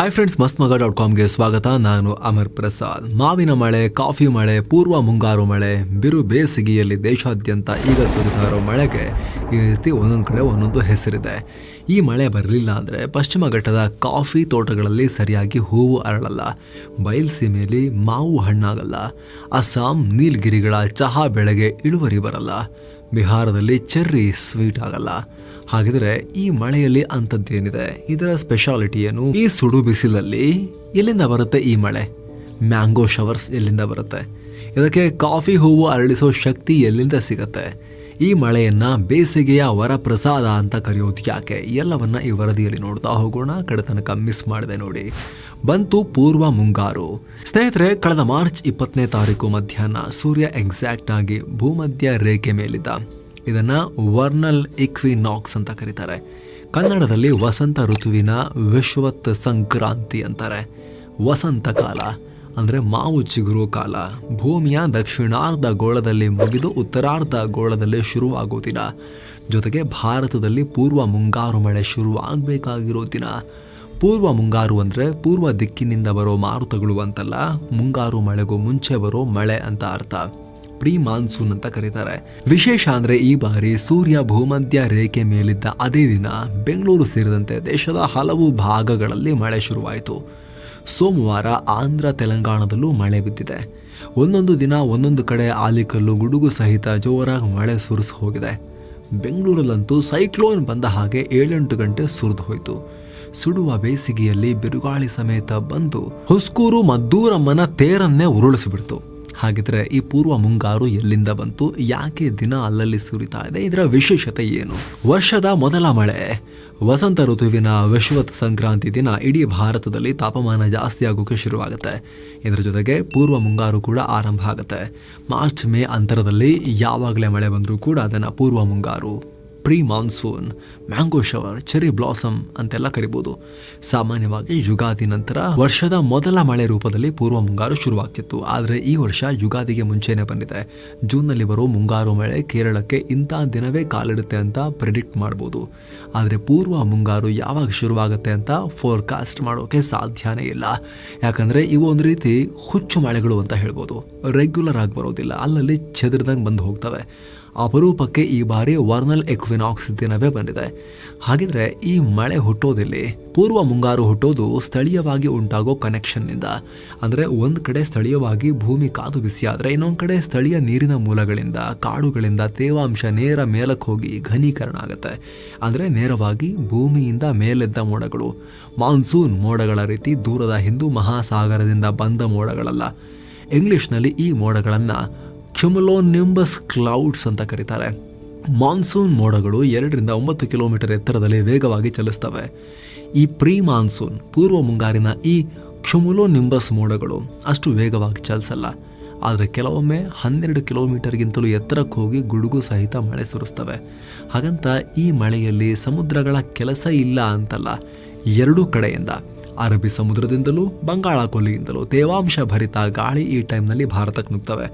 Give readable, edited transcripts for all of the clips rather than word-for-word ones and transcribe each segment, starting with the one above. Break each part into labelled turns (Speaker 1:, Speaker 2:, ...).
Speaker 1: Hi friends, mastmaga.comಗೆ ಸ್ವಾಗತ. ನಾನು ಅಮರ್ ಪ್ರಸಾದ್. ಮಾವಿನ ಮಳೆ, ಕಾಫಿ ಮಳೆ, ಪೂರ್ವ ಮುಂಗಾರು ಮಳೆ, ಬಿರು ಬೇಸಿಗೆಯಲ್ಲಿ ದೇಶಾದ್ಯಂತ ಈಗ ಸುರಿತಾ ಇರೋ ಮಳೆಗೆ ಈ ರೀತಿ ಒಂದೊಂದು ಕಡೆ ಒಂದೊಂದು ಹೆಸರಿದೆ. ಈ ಮಳೆ ಬರಲಿಲ್ಲ ಅಂದರೆ ಪಶ್ಚಿಮ ಘಟ್ಟದ ಕಾಫಿ ತೋಟಗಳಲ್ಲಿ ಸರಿಯಾಗಿ ಹೂವು ಅರಳಲ್ಲ, ಬಯಲ್ಸೀಮೆಯಲ್ಲಿ ಮಾವು ಹಣ್ಣಾಗಲ್ಲ, ಅಸ್ಸಾಂ ನೀಲಗಿರಿಗಳ ಚಹಾ ಬೆಳೆಗೆ ಇಳುವರಿ ಬರಲ್ಲ, ಬಿಹಾರದಲ್ಲಿ ಚೆರ್ರಿ ಸ್ವೀಟ್ ಆಗಲ್ಲ. ಹಾಗಿದ್ರೆ ಈ ಮಳೆಯಲ್ಲಿ ಅಂಥದ್ದೇನಿದೆ? ಇದರ ಸ್ಪೆಷಾಲಿಟಿ ಏನು? ಈ ಸುಡು ಬಿಸಿಲಲ್ಲಿ ಎಲ್ಲಿಂದ ಬರುತ್ತೆ ಈ ಮಳೆ? ಮ್ಯಾಂಗೋ ಶವರ್ಸ್ ಎಲ್ಲಿಂದ ಬರುತ್ತೆ? ಇದಕ್ಕೆ ಕಾಫಿ ಹೂವು ಅರಳಿಸೋ ಶಕ್ತಿ ಎಲ್ಲಿಂದ ಸಿಗತ್ತೆ? ಈ ಮಳೆಯನ್ನ ಬೇಸಿಗೆಯ ವರಪ್ರಸಾದ ಅಂತ ಕರೆಯೋದು ಯಾಕೆ? ಎಲ್ಲವನ್ನ ಈ ವರದಿಯಲ್ಲಿ ನೋಡ್ತಾ ಹೋಗೋಣ. ಕಡೆ ತನಕ ಮಿಸ್ ಮಾಡಿದೆ ನೋಡಿ. ಬಂತು ಪೂರ್ವ ಮುಂಗಾರು. ಸ್ನೇಹಿತರೆ, ಕಳೆದ ಮಾರ್ಚ್ 20ನೇ ತಾರೀಕು ಮಧ್ಯಾಹ್ನ ಸೂರ್ಯ ಎಕ್ಸಾಕ್ಟ್ ಆಗಿ ಭೂಮಧ್ಯ ರೇಖೆ ಮೇಲಿದ್ದ. ಇದನ್ನ ವರ್ನಲ್ ಇಕ್ವಿನಾಕ್ಸ್ ಅಂತ ಕರೀತಾರೆ. ಕನ್ನಡದಲ್ಲಿ ವಸಂತ ಋತುವಿನ ವಿಶ್ವತ್ ಸಂಕ್ರಾಂತಿ ಅಂತಾರೆ. ವಸಂತ ಕಾಲ ಅಂದರೆ ಮಾವು ಚಿಗುರು ಕಾಲ. ಭೂಮಿಯ ದಕ್ಷಿಣಾರ್ಧ ಗೋಳದಲ್ಲಿ ಮುಗಿದು ಉತ್ತರಾರ್ಧ ಗೋಳದಲ್ಲಿ ಶುರುವಾಗೋ ದಿನ. ಜೊತೆಗೆ ಭಾರತದಲ್ಲಿ ಪೂರ್ವ ಮುಂಗಾರು ಮಳೆ ಶುರುವಾಗಬೇಕಾಗಿರೋ ದಿನ. ಪೂರ್ವ ಮುಂಗಾರು ಅಂದರೆ ಪೂರ್ವ ದಿಕ್ಕಿನಿಂದ ಬರೋ ಮಾರುತಗಳು ಅಂತಲ್ಲ, ಮುಂಗಾರು ಮಳೆಗೂ ಮುಂಚೆ ಬರೋ ಮಳೆ ಅಂತ ಅರ್ಥ. ಪ್ರೀ ಮಾನ್ಸೂನ್ ಅಂತ ಕರೀತಾರೆ. ವಿಶೇಷ ಅಂದ್ರೆ ಈ ಬಾರಿ ಸೂರ್ಯ ಭೂಮಧ್ಯ ರೇಖೆ ಮೇಲಿದ್ದ ಅದೇ ದಿನ ಬೆಂಗಳೂರು ಸೇರಿದಂತೆ ದೇಶದ ಹಲವು ಭಾಗಗಳಲ್ಲಿ ಮಳೆ ಶುರುವಾಯಿತು. ಸೋಮವಾರ ಆಂಧ್ರ ತೆಲಂಗಾಣದಲ್ಲೂ ಮಳೆ ಬಿದ್ದಿದೆ. ಒಂದೊಂದು ದಿನ ಒಂದೊಂದು ಕಡೆ ಆಲಿಕಲ್ಲು ಗುಡುಗು ಸಹಿತ ಜೋರಾಗಿ ಮಳೆ ಸುರಿಸಿ ಹೋಗಿದೆ. ಬೆಂಗಳೂರಲ್ಲಂತೂ ಸೈಕ್ಲೋನ್ ಬಂದ ಹಾಗೆ 7-8 ಗಂಟೆ ಸುರಿದು ಹೋಯಿತು. ಸುಡುವ ಬೇಸಿಗೆಯಲ್ಲಿ ಬಿರುಗಾಳಿ ಸಮೇತ ಬಂದು ಹುಸ್ಕೂರು ಮದ್ದೂರಮ್ಮನ ತೇರನ್ನೇ ಉರುಳಿಸಿಬಿಡ್ತು. ಹಾಗಿದ್ರೆ ಈ ಪೂರ್ವ ಮುಂಗಾರು ಎಲ್ಲಿಂದ ಬಂತು? ಯಾಕೆ ದಿನ ಅಲ್ಲಲ್ಲಿ ಸುರಿತಾ ಇದೆ? ಇದರ ವಿಶೇಷತೆ ಏನು? ವರ್ಷದ ಮೊದಲ ಮಳೆ. ವಸಂತ ಋತುವಿನ ವಿಶ್ವತ್ ಸಂಕ್ರಾಂತಿ ದಿನ ಇಡೀ ಭಾರತದಲ್ಲಿ ತಾಪಮಾನ ಜಾಸ್ತಿ ಆಗೋಕೆ ಶುರುವಾಗುತ್ತೆ. ಇದರ ಜೊತೆಗೆ ಪೂರ್ವ ಮುಂಗಾರು ಕೂಡ ಆರಂಭ ಆಗುತ್ತೆ. ಮಾರ್ಚ್ ಮೇ ಅಂತರದಲ್ಲಿ ಯಾವಾಗಲೇ ಮಳೆ ಬಂದರೂ ಕೂಡ ಅದನ್ನು ಪೂರ್ವ ಮುಂಗಾರು, pre monsoon, mango shower, cherry blossom ಅಂತೆಲ್ಲ ಕರಿಬಹುದು. ಸಾಮಾನ್ಯವಾಗಿ ಯುಗಾದಿ ನಂತರ ವರ್ಷದ ಮೊದಲ ಮಳೆ ರೂಪದಲ್ಲಿ ಪೂರ್ವ ಮುಂಗಾರು ಶುರುವಾಗ್ತಿತ್ತು. ಆದರೆ ಈ ವರ್ಷ ಯುಗಾದಿಗೆ ಮುಂಚೆನೆ ಬಂದಿದೆ. ಜೂನ್ನಲ್ಲಿ ಬರೋ ಮುಂಗಾರು ಮಳೆ ಕೇರಳಕ್ಕೆ ಇಂಥ ದಿನವೇ ಕಾಲಿಡುತ್ತೆ ಅಂತ ಪ್ರೆಡಿಕ್ಟ್ ಮಾಡ್ಬೋದು. ಆದರೆ ಪೂರ್ವ ಮುಂಗಾರು ಯಾವಾಗ ಶುರುವಾಗುತ್ತೆ ಅಂತ ಫೋರ್ಕಾಸ್ಟ್ ಮಾಡೋಕೆ ಸಾಧ್ಯನೇ ಇಲ್ಲ. ಯಾಕಂದ್ರೆ ಇವು ಒಂದು ರೀತಿ ಹುಚ್ಚು ಮಳೆಗಳು ಅಂತ ಹೇಳ್ಬೋದು. ರೆಗ್ಯುಲರ್ ಆಗಿ ಬರೋದಿಲ್ಲ, ಅಲ್ಲಲ್ಲಿ ಚೆದರ್ದಂಗೆ ಬಂದು ಹೋಗ್ತವೆ. ಅಪರೂಪಕ್ಕೆ ಈ ಬಾರಿ ವರ್ನಲ್ ಎಕ್ವಿನಾಕ್ಸ್ ದಿನವೇ ಬಂದಿದೆ. ಹಾಗಿದ್ರೆ ಈ ಮಳೆ ಹುಟ್ಟೋದಿಲ್ಲಿ? ಪೂರ್ವ ಮುಂಗಾರು ಹುಟ್ಟೋದು ಸ್ಥಳೀಯವಾಗಿ ಉಂಟಾಗೋ ಕನೆಕ್ಷನ್ನಿಂದ. ಅಂದರೆ ಒಂದು ಕಡೆ ಸ್ಥಳೀಯವಾಗಿ ಭೂಮಿ ಕಾದು ಬಿಸಿಯಾದರೆ ಇನ್ನೊಂದು ಕಡೆ ಸ್ಥಳೀಯ ನೀರಿನ ಮೂಲಗಳಿಂದ, ಕಾಡುಗಳಿಂದ ತೇವಾಂಶ ನೇರ ಮೇಲಕ್ಕೆ ಹೋಗಿ ಘನೀಕರಣ ಆಗುತ್ತೆ. ಅಂದರೆ ನೇರವಾಗಿ ಭೂಮಿಯಿಂದ ಮೇಲೆದ್ದ ಮೋಡಗಳು. ಮಾನ್ಸೂನ್ ಮೋಡಗಳ ರೀತಿ ದೂರದ ಹಿಂದೂ ಮಹಾಸಾಗರದಿಂದ ಬಂದ ಮೋಡಗಳಲ್ಲ. ಇಂಗ್ಲಿಷ್ನಲ್ಲಿ ಈ ಮೋಡಗಳನ್ನು ಕ್ಯುಮುಲೋನಿಂಬಸ್ ಕ್ಲೌಡ್ಸ್ ಅಂತ ಕರೀತಾರೆ. ಮಾನ್ಸೂನ್ ಮೋಡಗಳು 2-9 ಕಿಲೋಮೀಟರ್ ಎತ್ತರದಲ್ಲಿ ವೇಗವಾಗಿ ಚಲಿಸ್ತವೆ. ಈ ಪ್ರೀ ಮಾನ್ಸೂನ್ ಪೂರ್ವ ಮುಂಗಾರಿನ ಈ ಕ್ಯುಮುಲೋನಿಂಬಸ್ ಮೋಡಗಳು ಅಷ್ಟು ವೇಗವಾಗಿ ಚಲಿಸಲ್ಲ. ಆದರೆ ಕೆಲವೊಮ್ಮೆ 12 ಕಿಲೋಮೀಟರ್ಗಿಂತಲೂ ಎತ್ತರಕ್ಕೆ ಹೋಗಿ ಗುಡುಗು ಸಹಿತ ಮಳೆ ಸುರಿಸ್ತವೆ. ಹಾಗಂತ ಈ ಮಳೆಯಲ್ಲಿ ಸಮುದ್ರಗಳ ಕೆಲಸ ಇಲ್ಲ ಅಂತಲ್ಲ. ಎರಡೂ ಕಡೆಯಿಂದ, ಅರಬ್ಬಿ ಸಮುದ್ರದಿಂದಲೂ ಬಂಗಾಳ ಕೊಲ್ಲಿಯಿಂದಲೂ ತೇವಾಂಶ ಭರಿತ ಗಾಳಿ ಈ ಟೈಮ್ನಲ್ಲಿ ಭಾರತಕ್ಕೆ ನುಗ್ತವೆ.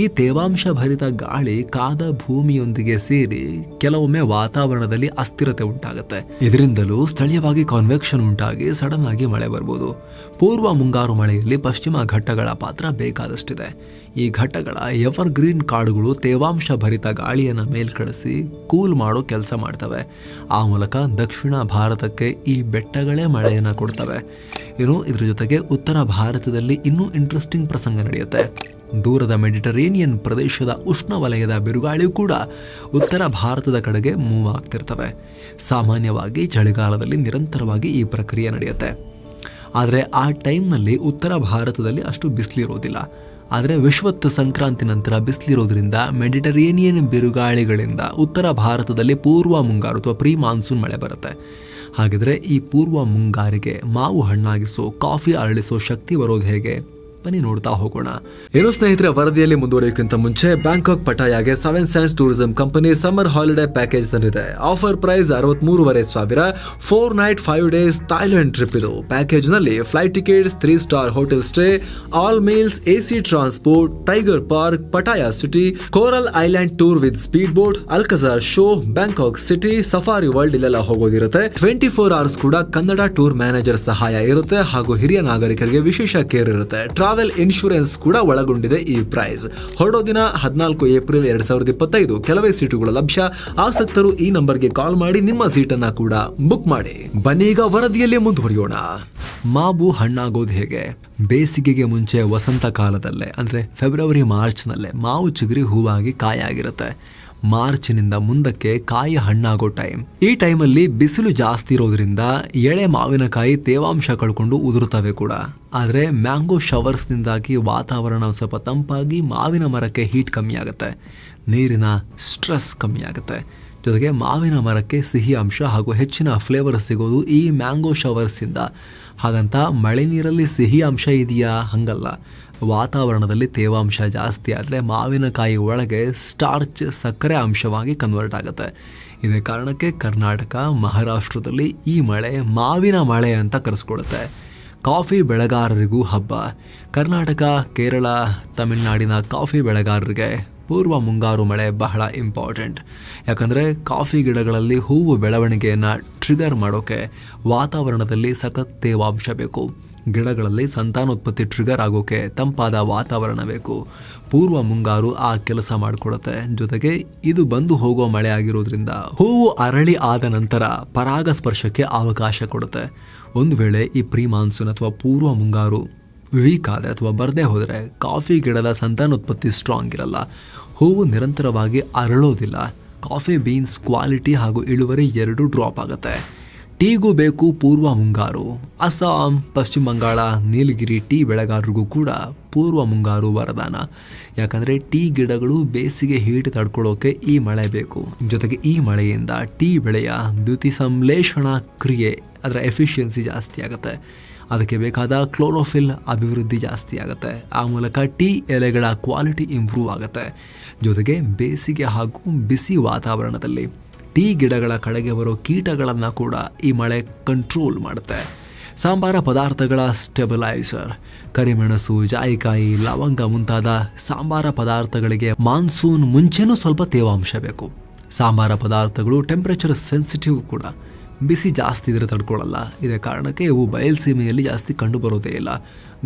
Speaker 1: ಈ ತೇವಾಂಶ ಭರಿತ ಗಾಳಿ ಕಾದ ಭೂಮಿಯೊಂದಿಗೆ ಸೇರಿ ಕೆಲವೊಮ್ಮೆ ವಾತಾವರಣದಲ್ಲಿ ಅಸ್ಥಿರತೆ ಉಂಟಾಗುತ್ತೆ. ಇದರಿಂದಲೂ ಸ್ಥಳೀಯವಾಗಿ ಕಾನ್ವೆಕ್ಷನ್ ಉಂಟಾಗಿ ಸಡನ್ ಆಗಿ ಮಳೆ ಬರ್ಬೋದು. ಪೂರ್ವ ಮುಂಗಾರು ಮಳೆಯಲ್ಲಿ ಪಶ್ಚಿಮ ಘಟ್ಟಗಳ ಪಾತ್ರ ಬೇಕಾದಷ್ಟಿದೆ. ಈ ಘಟ್ಟಗಳ ಎವರ್ ಗ್ರೀನ್ ಕಾಡುಗಳು ತೇವಾಂಶ ಭರಿತ ಗಾಳಿಯನ್ನು ಮೇಲ್ಕಳಿಸಿ ಕೂಲ್ ಮಾಡೋ ಕೆಲಸ ಮಾಡ್ತವೆ. ಆ ಮೂಲಕ ದಕ್ಷಿಣ ಭಾರತಕ್ಕೆ ಈ ಬೆಟ್ಟಗಳೇ ಮಳೆಯನ್ನು ಕೊಡ್ತವೆ. ಇದ್ರ ಜೊತೆಗೆ ಉತ್ತರ ಭಾರತದಲ್ಲಿ ಇನ್ನೂ ಇಂಟ್ರೆಸ್ಟಿಂಗ್ ಪ್ರಸಂಗ ನಡೆಯುತ್ತೆ. ದೂರದ ಮೆಡಿಟರೇನಿಯನ್ ಪ್ರದೇಶದ ಉಷ್ಣವಲಯದ ಬಿರುಗಾಳಿಯೂ ಕೂಡ ಉತ್ತರ ಭಾರತದ ಕಡೆಗೆ ಮೂವ್ ಆಗ್ತಿರ್ತವೆ. ಸಾಮಾನ್ಯವಾಗಿ ಚಳಿಗಾಲದಲ್ಲಿ ನಿರಂತರವಾಗಿ ಈ ಪ್ರಕ್ರಿಯೆ ನಡೆಯುತ್ತೆ. ಆದರೆ ಆ ಟೈಮ್ನಲ್ಲಿ ಉತ್ತರ ಭಾರತದಲ್ಲಿ ಅಷ್ಟು ಬಿಸಿಲಿರೋದಿಲ್ಲ. ಆದರೆ ವಿಶ್ವತ್ ಸಂಕ್ರಾಂತಿ ನಂತರ ಬಿಸಿಲಿರೋದ್ರಿಂದ ಮೆಡಿಟರೇನಿಯನ್ ಬಿರುಗಾಳಿಗಳಿಂದ ಉತ್ತರ ಭಾರತದಲ್ಲಿ ಪೂರ್ವ ಮುಂಗಾರು ಅಥವಾ ಪ್ರೀ ಮಾನ್ಸೂನ್ ಮಳೆ ಬರುತ್ತೆ. ಹಾಗಿದ್ರೆ ಈ ಪೂರ್ವ ಮುಂಗಾರಿಗೆ ಮಾವು ಹಣ್ಣಾಗಿಸೋ, ಕಾಫಿ ಅರಳಿಸೋ ಶಕ್ತಿ ಬರೋದು ಹೇಗೆ? ಬನ್ನಿ ನೋಡ್ತಾ ಹೋಗೋಣ. ಏನು ಸ್ನೇಹಿತರೆ, ವರದಿಯಲ್ಲಿ ಮುಂದುವರಿಯೋಕ್ಕಿಂತ ಮುಂಚೆ ಬ್ಯಾಂಕಾಕ್ ಪಟಾಯಾಗೆ 7 Sands tourism company summer holiday package ತಂದಿದೆ. Offer price 63,500, 4 night 5 days Thailand trip. ಇದು ಪ್ಯಾಕೇಜ್ ನಲ್ಲಿ flight tickets, 3 star hotel stay, all meals, AC transport, tiger park, Pattaya city, coral island tour with speed boat, Alcazar show, Bangkok city, safari world ಇಲ್ಲೆಲ್ಲ ಹೋಗೋದಿರುತ್ತೆ. 24 hours ಕೂಡ Kannada tour manager ಸಹಾಯ ಇರುತ್ತೆ ಹಾಗೂ ಹಿರಿಯ ನಾಗರಿಕರಿಗೆ ವಿಶೇಷ ಕೇರ್ ಇರುತ್ತೆ. ಟ್ರಾವೆಲ್ ಇನ್ಶೂರೆನ್ಸ್ ಕೂಡ ಒಳಗೊಂಡಿದೆ. ಈ ಪ್ರೈಸ್ ಹೊರಡೋ ದಿನ 14 ಏಪ್ರಿಲ್ 2025. ಕೆಲವೇ ಸೀಟುಗಳು ಲಭ್ಯ. ಆಸಕ್ತರು ಈ ನಂಬರ್ಗೆ ಕಾಲ್ ಮಾಡಿ ನಿಮ್ಮ ಸೀಟನ್ನ ಕೂಡ ಬುಕ್ ಮಾಡಿ. ಬನ್ನಿ ಈಗ ವರದಿಯಲ್ಲಿ ಮುಂದುವರಿಯೋಣ. ಮಾವು ಹಣ್ಣಾಗೋದು ಹೇಗೆ? ಬೇಸಿಗೆಗೆ ಮುಂಚೆ ವಸಂತ ಕಾಲದಲ್ಲೇ ಅಂದ್ರೆ ಫೆಬ್ರವರಿ ಮಾರ್ಚ್ನಲ್ಲೇ ಮಾವು ಚಿಗುರಿ ಹೂವಾಗಿ ಕಾಯಾಗಿರುತ್ತೆ. ಮಾರ್ಚ್ನಿಂದ ಮುಂದಕ್ಕೆ ಕಾಯಿ ಹಣ್ಣಾಗೋ ಟೈಮ್. ಈ ಟೈಮಲ್ಲಿ ಬಿಸಿಲು ಜಾಸ್ತಿ ಇರೋದ್ರಿಂದ ಎಳೆ ಮಾವಿನಕಾಯಿ ತೇವಾಂಶ ಕಳ್ಕೊಂಡು ಉದುರುತ್ತವೆ ಕೂಡ. ಆದರೆ ಮ್ಯಾಂಗೋ ಶವರ್ಸ್ನಿಂದಾಗಿ ವಾತಾವರಣ ಸ್ವಲ್ಪ ತಂಪಾಗಿ ಮಾವಿನ ಮರಕ್ಕೆ ಹೀಟ್ ಕಮ್ಮಿ ಆಗುತ್ತೆ, ನೀರಿನ ಸ್ಟ್ರೆಸ್ ಕಮ್ಮಿ ಆಗುತ್ತೆ. ಜೊತೆಗೆ ಮಾವಿನ ಮರಕ್ಕೆ ಸಿಹಿ ಅಂಶ ಹಾಗೂ ಹೆಚ್ಚಿನ ಫ್ಲೇವರ್ ಸಿಗೋದು ಈ ಮ್ಯಾಂಗೋ ಶವರ್ಸಿಂದ. ಹಾಗಂತ ಮಳೆ ನೀರಲ್ಲಿ ಸಿಹಿ ಅಂಶ ಇದೆಯಾ? ಹಂಗಲ್ಲ. ವಾತಾವರಣದಲ್ಲಿ ತೇವಾಂಶ ಜಾಸ್ತಿ ಆದರೆ ಮಾವಿನಕಾಯಿ ಒಳಗೆ ಸ್ಟಾರ್ಚ್ ಸಕ್ಕರೆ ಅಂಶವಾಗಿ ಕನ್ವರ್ಟ್ ಆಗುತ್ತೆ. ಇದೇ ಕಾರಣಕ್ಕೆ ಕರ್ನಾಟಕ, ಮಹಾರಾಷ್ಟ್ರದಲ್ಲಿ ಈ ಮಳೆ ಮಾವಿನ ಮಳೆ ಅಂತ ಕರೆಸ್ಕೊಳ್ಳುತ್ತೆ. ಕಾಫಿ ಬೆಳೆಗಾರರಿಗೂ ಹಬ್ಬ. ಕರ್ನಾಟಕ, ಕೇರಳ, ತಮಿಳುನಾಡಿನ ಕಾಫಿ ಬೆಳೆಗಾರರಿಗೆ ಪೂರ್ವ ಮುಂಗಾರು ಮಳೆ ಬಹಳ ಇಂಪಾರ್ಟೆಂಟ್. ಯಾಕಂದರೆ ಕಾಫಿ ಗಿಡಗಳಲ್ಲಿ ಹೂವು ಬೆಳವಣಿಗೆಯನ್ನು ಟ್ರಿಗರ್ ಮಾಡೋಕ್ಕೆ ವಾತಾವರಣದಲ್ಲಿ ಸಖತ್ ತೇವಾಂಶ ಬೇಕು. ಗಿಡಗಳಲ್ಲಿ ಸಂತಾನೋತ್ಪತ್ತಿ ಟ್ರಿಗರ್ ಆಗೋಕೆ ತಂಪಾದ ವಾತಾವರಣ ಬೇಕು. ಪೂರ್ವ ಮುಂಗಾರು ಆ ಕೆಲಸ ಮಾಡಿಕೊಡುತ್ತೆ. ಜೊತೆಗೆ ಇದು ಬಂದು ಹೋಗೋ ಮಳೆ ಆಗಿರೋದ್ರಿಂದ ಹೂವು ಅರಳಿ ಆದ ನಂತರ ಪರಾಗಸ್ಪರ್ಶಕ್ಕೆ ಅವಕಾಶ ಕೊಡುತ್ತೆ. ಒಂದು ವೇಳೆ ಈ ಪ್ರೀ ಮಾನ್ಸೂನ್ ಅಥವಾ ಪೂರ್ವ ಮುಂಗಾರು ವೀಕ್ ಆದರೆ ಅಥವಾ ಬರದೇ ಹೋದರೆ ಕಾಫಿ ಗಿಡದ ಸಂತಾನೋತ್ಪತ್ತಿ ಸ್ಟ್ರಾಂಗ್ ಇರಲ್ಲ, ಹೂವು ನಿರಂತರವಾಗಿ ಅರಳೋದಿಲ್ಲ. ಕಾಫಿ ಬೀನ್ಸ್ ಕ್ವಾಲಿಟಿ ಹಾಗೂ ಇಳುವರಿ ಎರಡೂ ಡ್ರಾಪ್ ಆಗುತ್ತೆ. ಟೀಗೂ ಬೇಕು ಪೂರ್ವ ಮುಂಗಾರು. ಅಸ್ಸಾಂ, ಪಶ್ಚಿಮ ಬಂಗಾಳ, ನೀಲಗಿರಿ ಟೀ ಬೆಳೆಗಾರರಿಗೂ ಕೂಡ ಪೂರ್ವ ಮುಂಗಾರು ವರದಾನ. ಯಾಕಂದರೆ ಟೀ ಗಿಡಗಳು ಬೇಸಿಗೆ ಹೀಟ್ ತಡ್ಕೊಳ್ಳೋಕೆ ಈ ಮಳೆ ಬೇಕು. ಜೊತೆಗೆ ಈ ಮಳೆಯಿಂದ ಟೀ ಬೆಳೆಯ ದ್ಯುತಿಸಂಶ್ಲೇಷಣಾ ಕ್ರಿಯೆ, ಅದರ ಎಫಿಷಿಯನ್ಸಿ ಜಾಸ್ತಿ ಆಗುತ್ತೆ. ಅದಕ್ಕೆ ಬೇಕಾದ ಕ್ಲೋರೋಫಿಲ್ ಅಭಿವೃದ್ಧಿ ಜಾಸ್ತಿ ಆಗುತ್ತೆ. ಆ ಮೂಲಕ ಟೀ ಎಲೆಗಳ ಕ್ವಾಲಿಟಿ ಇಂಪ್ರೂವ್ ಆಗುತ್ತೆ. ಜೊತೆಗೆ ಬೇಸಿಗೆ ಹಾಗೂ ಬಿಸಿ ವಾತಾವರಣದಲ್ಲಿ ಟೀ ಗಿಡಗಳ ಕಡೆಗೆ ಬರೋ ಕೀಟಗಳನ್ನು ಕೂಡ ಈ ಮಳೆ ಕಂಟ್ರೋಲ್ ಮಾಡುತ್ತೆ. ಸಾಂಬಾರ ಪದಾರ್ಥಗಳ ಸ್ಟೆಬಿಲೈಸರ್. ಕರಿಮೆಣಸು, ಜಾಯಿಕಾಯಿ, ಲವಂಗ ಮುಂತಾದ ಸಾಂಬಾರ ಪದಾರ್ಥಗಳಿಗೆ ಮಾನ್ಸೂನ್ ಮುಂಚೆನೂ ಸ್ವಲ್ಪ ತೇವಾಂಶ ಬೇಕು. ಸಾಂಬಾರ ಪದಾರ್ಥಗಳು ಟೆಂಪ್ರೇಚರ್ ಸೆನ್ಸಿಟಿವ್ ಕೂಡ. ಬಿಸಿ ಜಾಸ್ತಿ ಇದ್ರೆ ತಡ್ಕೊಳ್ಳಲ್ಲ. ಇದೇ ಕಾರಣಕ್ಕೆ ಇವು ಬಯಲ್ಸೀಮೆಯಲ್ಲಿ ಜಾಸ್ತಿ ಕಂಡು ಬರೋದೇ ಇಲ್ಲ.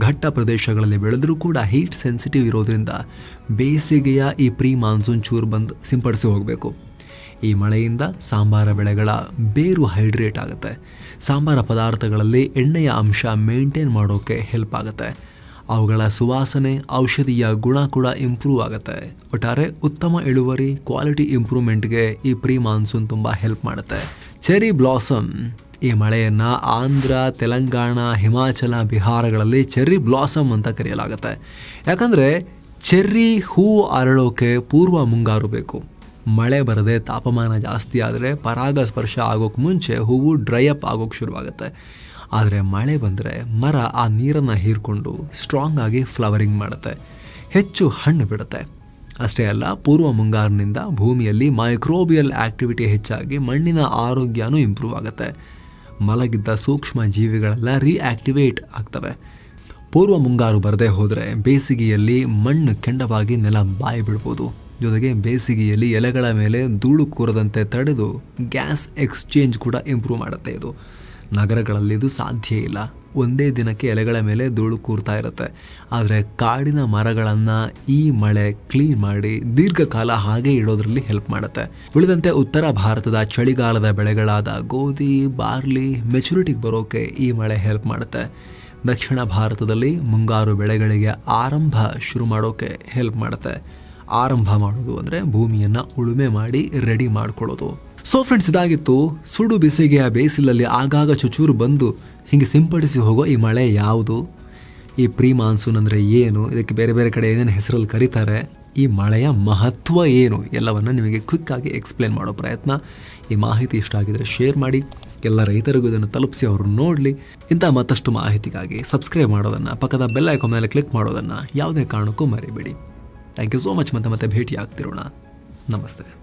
Speaker 1: ಘಟ್ಟ ಪ್ರದೇಶಗಳಲ್ಲಿ ಬೆಳೆದರೂ ಕೂಡ ಹೀಟ್ ಸೆನ್ಸಿಟಿವ್ ಇರೋದ್ರಿಂದ ಬೇಸಿಗೆಯ ಈ ಪ್ರೀ ಮಾನ್ಸೂನ್ ಚೂರು ಬಂದು ಸಿಂಪಡಿಸಿ ಹೋಗಬೇಕು. ಈ ಮಳೆಯಿಂದ ಸಾಂಬಾರ ಬೆಳೆಗಳ ಬೇರು ಹೈಡ್ರೇಟ್ ಆಗುತ್ತೆ. ಸಾಂಬಾರ ಪದಾರ್ಥಗಳಲ್ಲಿ ಎಣ್ಣೆಯ ಅಂಶ ಮೇಂಟೈನ್ ಮಾಡೋಕ್ಕೆ ಹೆಲ್ಪ್ ಆಗುತ್ತೆ. ಅವುಗಳ ಸುವಾಸನೆ, ಔಷಧೀಯ ಗುಣ ಕೂಡ ಇಂಪ್ರೂವ್ ಆಗುತ್ತೆ. ಒಟ್ಟಾರೆ ಉತ್ತಮ ಇಳುವರಿ, ಕ್ವಾಲಿಟಿ ಇಂಪ್ರೂವ್ಮೆಂಟ್ಗೆ ಈ ಪ್ರೀ ಮಾನ್ಸೂನ್ ತುಂಬ ಹೆಲ್ಪ್ ಮಾಡುತ್ತೆ. Cherry blossom. ಈ ಮಳೆಯನ್ನು ಆಂಧ್ರ, ತೆಲಂಗಾಣ, ಹಿಮಾಚಲ, ಬಿಹಾರಗಳಲ್ಲಿ ಚೆರ್ರಿ ಬ್ಲಾಸಮ್ ಅಂತ ಕರೆಯಲಾಗುತ್ತೆ. ಯಾಕಂದರೆ ಚೆರ್ರಿ ಹೂವು ಅರಳೋಕೆ ಪೂರ್ವ ಮುಂಗಾರು ಬೇಕು. ಮಳೆ ಬರದೆ ತಾಪಮಾನ ಜಾಸ್ತಿ ಆದರೆ ಪರಾಗಸ್ಪರ್ಶ ಆಗೋಕ್ಕೆ ಮುಂಚೆ ಹೂವು ಡ್ರೈ ಅಪ್ ಆಗೋಕ್ಕೆ ಶುರುವಾಗುತ್ತೆ. ಆದರೆ ಮಳೆ ಬಂದರೆ ಮರ ಆ ನೀರನ್ನು ಹೀರ್ಕೊಂಡು ಸ್ಟ್ರಾಂಗ್ ಆಗಿ ಫ್ಲವರಿಂಗ್ ಮಾಡುತ್ತೆ, ಹೆಚ್ಚು ಹಣ್ಣು ಬಿಡುತ್ತೆ. ಅಷ್ಟೇ ಅಲ್ಲ, ಪೂರ್ವ ಮುಂಗಾರಿನಿಂದ ಭೂಮಿಯಲ್ಲಿ ಮೈಕ್ರೋಬಿಯಲ್ ಆಕ್ಟಿವಿಟಿ ಹೆಚ್ಚಾಗಿ ಮಣ್ಣಿನ ಆರೋಗ್ಯನೂ ಇಂಪ್ರೂವ್ ಆಗುತ್ತೆ. ಮಲಗಿದ್ದ ಸೂಕ್ಷ್ಮ ಜೀವಿಗಳೆಲ್ಲ ರೀಆಕ್ಟಿವೇಟ್ ಆಗ್ತವೆ. ಪೂರ್ವ ಮುಂಗಾರು ಬರದೇ ಹೋದರೆ ಬೇಸಿಗೆಯಲ್ಲಿ ಮಣ್ಣು ಕೆಂಡವಾಗಿ ನೆಲ ಬಾಯಿ ಬಿಡ್ಬೋದು. ಜೊತೆಗೆ ಬೇಸಿಗೆಯಲ್ಲಿ ಎಲೆಗಳ ಮೇಲೆ ಧೂಳು ಕೂರದಂತೆ ತಡೆದು ಗ್ಯಾಸ್ ಎಕ್ಸ್ಚೇಂಜ್ ಕೂಡ ಇಂಪ್ರೂವ್ ಮಾಡುತ್ತೆ. ಇದು ನಗರಗಳಲ್ಲಿ ಇದು ಸಾಧ್ಯ ಇಲ್ಲ. ಒಂದೇ ದಿನಕ್ಕೆ ಎಲೆಗಳ ಮೇಲೆ ಧೂಳು ಕೂರ್ತಾ ಇರುತ್ತೆ. ಆದರೆ ಕಾಡಿನ ಮರಗಳನ್ನು ಈ ಮಳೆ ಕ್ಲೀನ್ ಮಾಡಿ ದೀರ್ಘಕಾಲ ಹಾಗೆ ಇಡೋದ್ರಲ್ಲಿ ಹೆಲ್ಪ್ ಮಾಡುತ್ತೆ. ಉಳಿದಂತೆ ಉತ್ತರ ಭಾರತದ ಚಳಿಗಾಲದ ಬೆಳೆಗಳಾದ ಗೋಧಿ, ಬಾರ್ಲಿ ಮೆಚುರಿಟಿಗೆ ಬರೋಕೆ ಈ ಮಳೆ ಹೆಲ್ಪ್ ಮಾಡುತ್ತೆ. ದಕ್ಷಿಣ ಭಾರತದಲ್ಲಿ ಮುಂಗಾರು ಬೆಳೆಗಳಿಗೆ ಆರಂಭ ಶುರು ಮಾಡೋಕೆ ಹೆಲ್ಪ್ ಮಾಡುತ್ತೆ. ಆರಂಭ ಮಾಡೋದು ಅಂದರೆ ಭೂಮಿಯನ್ನು ಉಳುಮೆ ಮಾಡಿ ರೆಡಿ ಮಾಡ್ಕೊಳ್ಳೋದು. ಸೊ ಫ್ರೆಂಡ್ಸ್, ಇದಾಗಿತ್ತು ಸುಡು ಬಿಸಿಗೆಯ ಬೇಸಿಲಲ್ಲಿ ಆಗಾಗ ಚುಚೂರು ಬಂದು ಹೀಗೆ ಸಿಂಪಡಿಸಿ ಹೋಗೋ ಈ ಮಳೆ ಯಾವುದು, ಈ ಪ್ರೀ ಮಾನ್ಸೂನ್ ಅಂದರೆ ಏನು, ಇದಕ್ಕೆ ಬೇರೆ ಬೇರೆ ಕಡೆ ಏನೇನು ಹೆಸರಲ್ಲಿ ಕರೀತಾರೆ, ಈ ಮಳೆಯ ಮಹತ್ವ ಏನು, ಎಲ್ಲವನ್ನು ನಿಮಗೆ ಕ್ವಿಕ್ಕಾಗಿ ಎಕ್ಸ್ಪ್ಲೇನ್ ಮಾಡೋ ಪ್ರಯತ್ನ. ಈ ಮಾಹಿತಿ ಇಷ್ಟ ಆಗಿದರೆ ಶೇರ್ ಮಾಡಿ, ಎಲ್ಲ ರೈತರಿಗೂ ಇದನ್ನು ತಲುಪಿಸಿ ಅವರು ನೋಡಲಿ. ಇಂಥ ಮತ್ತಷ್ಟು ಮಾಹಿತಿಗಾಗಿ ಸಬ್ಸ್ಕ್ರೈಬ್ ಮಾಡೋದನ್ನು, ಪಕ್ಕದ ಬೆಲ್ ಐಕಾನ್ ಮೇಲೆ ಕ್ಲಿಕ್ ಮಾಡೋದನ್ನು ಯಾವುದೇ ಕಾರಣಕ್ಕೂ ಮರಿಬೇಡಿ. Thank you so much. ಮತ್ತೆ ಭೇಟಿ ಆಗ್ತಿರೋಣ. ನಮಸ್ತೆ.